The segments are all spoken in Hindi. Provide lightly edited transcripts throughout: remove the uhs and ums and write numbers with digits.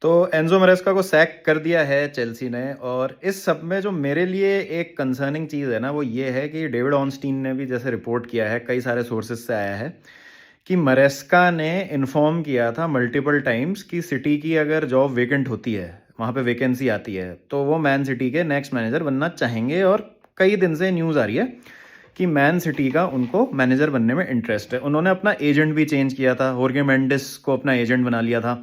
तो एनजो मरेस्का को सैक कर दिया है चेल्सी ने, और इस सब में जो मेरे लिए एक कंसर्निंग चीज़ है ना, वो ये है कि डेविड ऑनस्टीन ने भी जैसे रिपोर्ट किया है, कई सारे सोर्सेज से आया है कि मरेस्का ने इन्फॉर्म किया था मल्टीपल टाइम्स कि सिटी की अगर जॉब वेकेंट होती है, वहाँ पे वैकेंसी आती है, तो वो मैन सिटी के नेक्स्ट मैनेजर बनना चाहेंगे। और कई दिन से न्यूज़ आ रही है कि मैन सिटी का उनको मैनेजर बनने में इंटरेस्ट है। उन्होंने अपना एजेंट भी चेंज किया था, होर्गे मेंडिस को अपना एजेंट बना लिया था।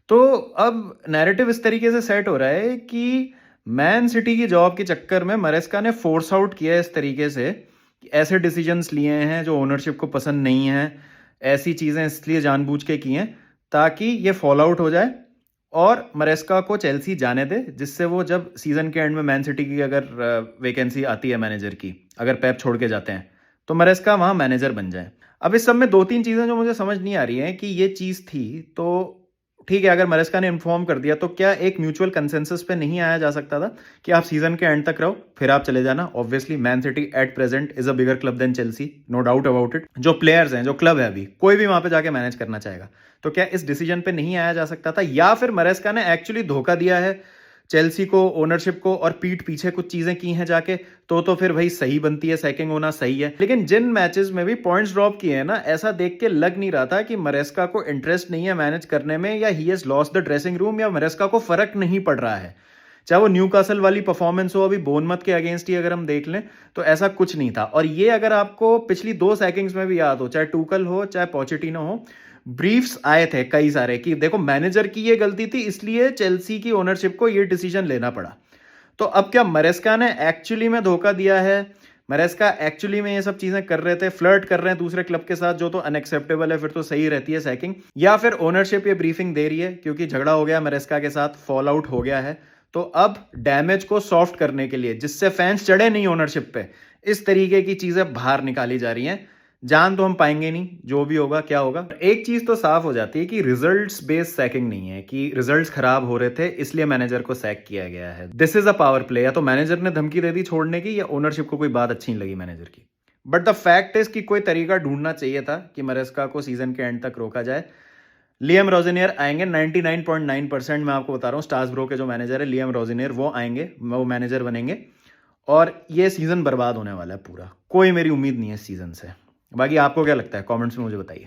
तो अब नैरेटिव इस तरीके से सेट हो रहा है कि मैन सिटी की जॉब के चक्कर में मरेस्का ने फोर्स आउट किया है इस तरीके से कि ऐसे डिसीजंस लिए हैं जो ओनरशिप को पसंद नहीं है, ऐसी चीज़ें इसलिए जानबूझ के की हैं ताकि ये फॉल आउट हो जाए और मरेस्का को चेल्सी जाने दे, जिससे वो जब सीजन के एंड में मैन सिटी की अगर वैकेंसी आती है मैनेजर की, अगर पेप छोड़ के जाते हैं, तो मरेस्का वहाँ मैनेजर बन जाए। अब इस सब में दो तीन चीज़ें जो मुझे समझ नहीं आ रही हैं कि ये चीज़ थी तो ठीक है, अगर मरेस्का ने इन्फॉर्म कर दिया तो क्या एक म्यूचुअल कंसेंसस पे नहीं आया जा सकता था कि आप सीजन के एंड तक रहो फिर आप चले जाना? Obviously Man City at present is a bigger club than Chelsea, no doubt about it. जो प्लेयर्स हैं, जो क्लब है, अभी कोई भी वहां पे जाके मैनेज करना चाहेगा, तो क्या इस डिसीजन पे नहीं आया जा सकता था? या फिर मरेस्का ने एक्चुअली धोखा दिया है चेल्सी को, ओनरशिप को, और पीठ पीछे कुछ चीजें की हैं जाके, तो फिर भाई सही बनती है, सैकिंग होना सही है। लेकिन जिन मैचेस में भी पॉइंट्स ड्रॉप किए हैं ना, ऐसा देख के लग नहीं रहा था कि मरेस्का को इंटरेस्ट नहीं है मैनेज करने में, या he has lost the dressing room, या मरेस्का को फर्क नहीं पड़ रहा है। चाहे वो न्यूकासल वाली परफॉर्मेंस हो, अभी बोनमत के अगेंस्ट ही अगर हम देख लें, तो ऐसा कुछ नहीं था। और ये अगर आपको पिछली 2 सैकिंग्स में भी याद हो, चाहे टूकल हो चाहे पोचेटिनो हो, ब्रीफ्स आए थे कई सारे कि देखो मैनेजर की ये गलती थी, इसलिए चेल्सी की ओनरशिप को ये डिसीजन लेना पड़ा। तो अब क्या मरेस्का ने एक्चुअली में धोखा दिया है? मरेस्का एक्चुअली में ये सब चीजें कर रहे थे, फ्लर्ट कर रहे हैं दूसरे क्लब के साथ, जो तो अनएक्सेप्टेबल है, फिर तो सही रहती है सैकिंग। या फिर ओनरशिप ये ब्रीफिंग दे रही है क्योंकि झगड़ा हो गया मरेस्का के साथ, फॉल आउट हो गया है, तो अब डैमेज को सॉफ्ट करने के लिए, जिससे फैंस चढ़े नहीं ओनरशिप पे, इस तरीके की चीजें बाहर निकाली जा रही हैं। जान तो हम पाएंगे नहीं, जो भी होगा क्या होगा। एक चीज तो साफ हो जाती है कि रिजल्ट्स बेस्ड सैकिंग नहीं है कि रिजल्ट्स खराब हो रहे थे इसलिए मैनेजर को सैक किया गया है। This is a power play. या तो मैनेजर ने धमकी दे दी छोड़ने की, या ओनरशिप को कोई बात अच्छी नहीं लगी मैनेजर की। बट द फैक्ट इज कि कोई तरीका ढूंढना चाहिए था कि मरेस्का को सीजन के एंड तक रोका जाए। लियम रोजिनियर आएंगे, 99.9% मैं आपको बता रहा हूँ, स्टार्सब्रो के जो मैनेजर है लियम रोजिनियर, वो आएंगे, वो मैनेजर बनेंगे, और ये सीजन बर्बाद होने वाला है पूरा। कोई मेरी उम्मीद नहीं है इस सीजन से। बाकी आपको क्या लगता है, कमेंट्स में मुझे बताइए।